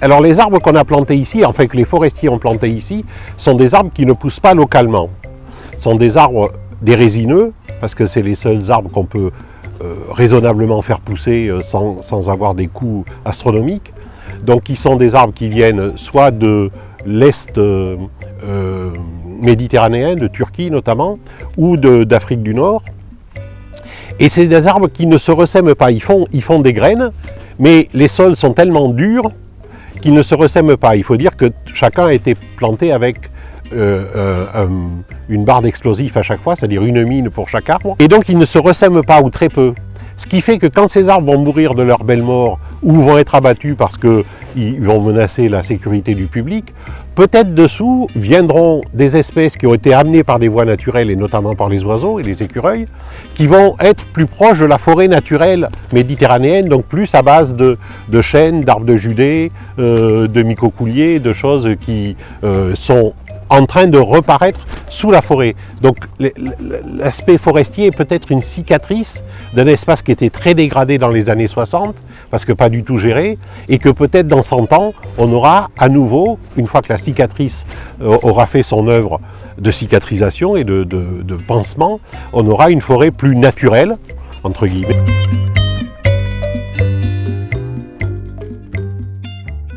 Alors les arbres qu'on a plantés ici, enfin que les forestiers ont plantés ici, sont des arbres qui ne poussent pas localement. Ce sont des arbres, des résineux, parce que c'est les seuls arbres qu'on peut raisonnablement faire pousser sans avoir des coûts astronomiques. Donc ils sont des arbres qui viennent soit de l'Est méditerranéen, de Turquie notamment, ou d'Afrique du Nord. Et c'est des arbres qui ne se ressèment pas, ils font des graines, mais les sols sont tellement durs qu'ils ne se ressèment pas. Il faut dire que chacun a été planté avec une barre d'explosifs à chaque fois, c'est-à-dire une mine pour chaque arbre. Et donc ils ne se ressèment pas, ou très peu. Ce qui fait que quand ces arbres vont mourir de leur belle mort ou vont être abattus parce qu'ils vont menacer la sécurité du public, peut-être dessous viendront des espèces qui ont été amenées par des voies naturelles et notamment par les oiseaux et les écureuils, qui vont être plus proches de la forêt naturelle méditerranéenne, donc plus à base de chênes, d'arbres de Judée, de micocouliers, de choses qui sont en train de reparaître sous la forêt. Donc l'aspect forestier est peut-être une cicatrice d'un espace qui était très dégradé dans les années 60, parce que pas du tout géré, et que peut-être dans 100 ans, on aura à nouveau, une fois que la cicatrice aura fait son œuvre de cicatrisation et de pansement, on aura une forêt plus naturelle, entre guillemets.